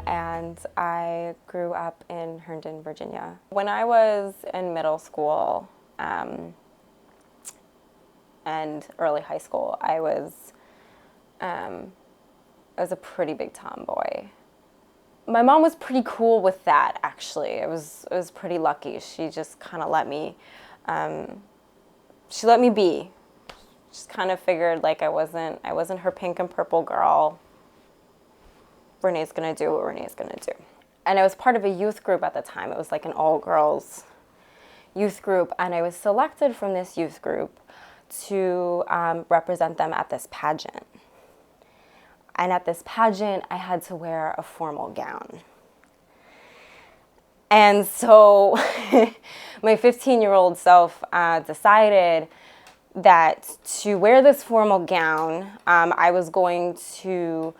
and I grew up in Herndon, Virginia. When I was in middle school and early high school, I was a pretty big tomboy. My mom was pretty cool with that, actually. I was pretty lucky. She just kind of let me, she let me be. Just kind of figured like I wasn't her pink and purple girl. Renee's gonna do what Renee's gonna do. And I was part of a youth group at the time. It was like an all-girls youth group, and I was selected from this youth group to represent them at this pageant. And at this pageant, I had to wear a formal gown. And so my 15-year-old self decided that to wear this formal gown, I was going to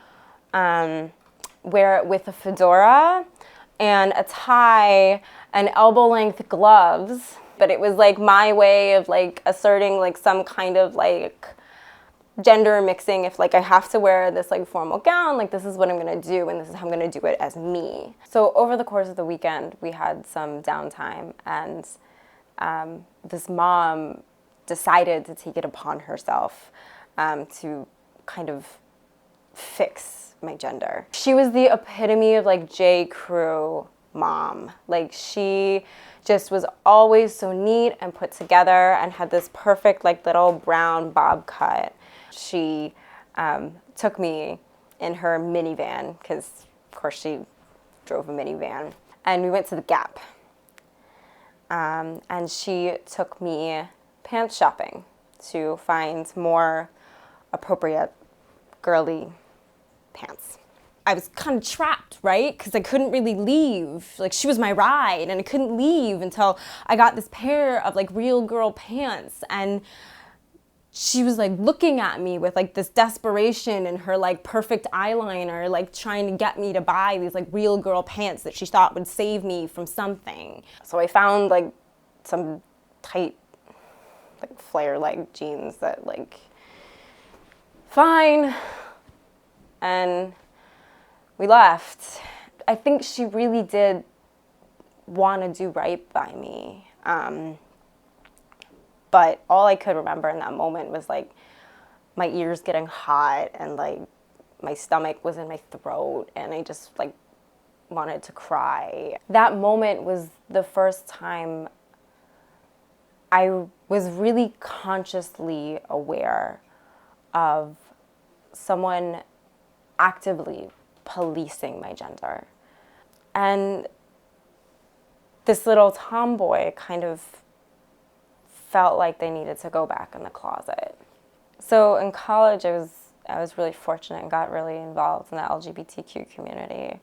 wear it with a fedora and a tie and elbow-length gloves. But it was like my way of like asserting like some kind of like gender mixing. If like I have to wear this like formal gown, like this is what I'm gonna do, and this is how I'm gonna do it as me. So over the course of the weekend, we had some downtime, and this mom decided to take it upon herself to kind of fix my gender. She was the epitome of like J. Crew mom. Like she just was always so neat and put together and had this perfect like little brown bob cut. She took me in her minivan, because of course she drove a minivan, and we went to the Gap. And she took me pants shopping to find more appropriate girly pants. I was kind of trapped, right? Because I couldn't really leave. Like she was my ride, and I couldn't leave until I got this pair of like real girl pants. And she was like looking at me with like this desperation and her like perfect eyeliner, like trying to get me to buy these like real girl pants that she thought would save me from something. So I found like some tight like flare leg jeans that like, fine. And we left. I think she really did want to do right by me. But all I could remember in that moment was like my ears getting hot and like my stomach was in my throat and I just like wanted to cry. That moment was the first time I was really consciously aware of someone actively policing my gender. And this little tomboy kind of felt like they needed to go back in the closet. So in college, I was really fortunate and got really involved in the LGBTQ community.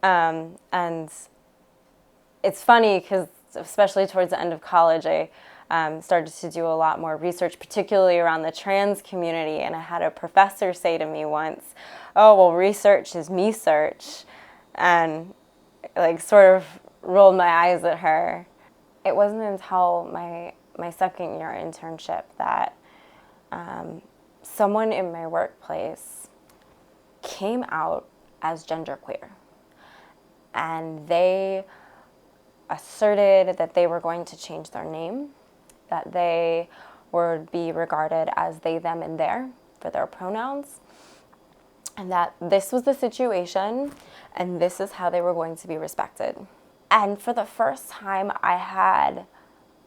And it's funny because especially towards the end of college, I started to do a lot more research, particularly around the trans community. And I had a professor say to me once, "Oh, well, research is me search." And like sort of rolled my eyes at her. It wasn't until my second year internship that someone in my workplace came out as genderqueer. And they asserted that they were going to change their name, that they would be regarded as they, them, and their for their pronouns, and that this was the situation and this is how they were going to be respected. And for the first time, I had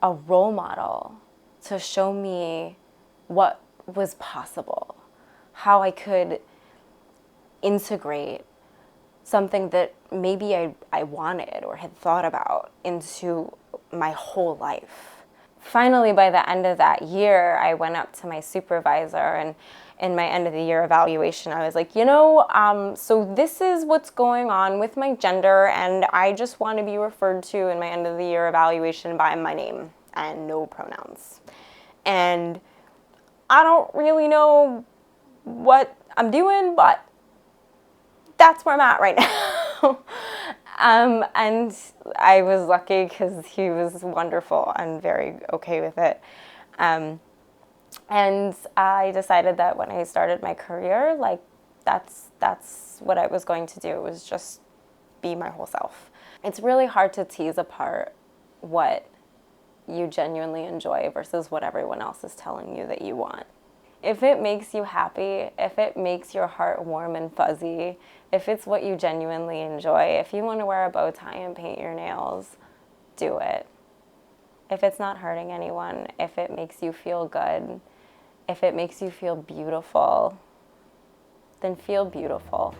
a role model to show me what was possible, how I could integrate something that maybe I wanted or had thought about into my whole life. Finally, by the end of that year, I went up to my supervisor, and in my end of the year evaluation, I was like, so this is what's going on with my gender, and I just want to be referred to in my end of the year evaluation by my name and no pronouns. And I don't really know what I'm doing, but that's where I'm at right now. And I was lucky because he was wonderful and very okay with it. And I decided that when I started my career, like that's what I was going to do. It was just be my whole self. It's really hard to tease apart what you genuinely enjoy versus what everyone else is telling you that you want. If it makes you happy, if it makes your heart warm and fuzzy, if it's what you genuinely enjoy, if you want to wear a bow tie and paint your nails, do it. If it's not hurting anyone, if it makes you feel good, if it makes you feel beautiful, then feel beautiful.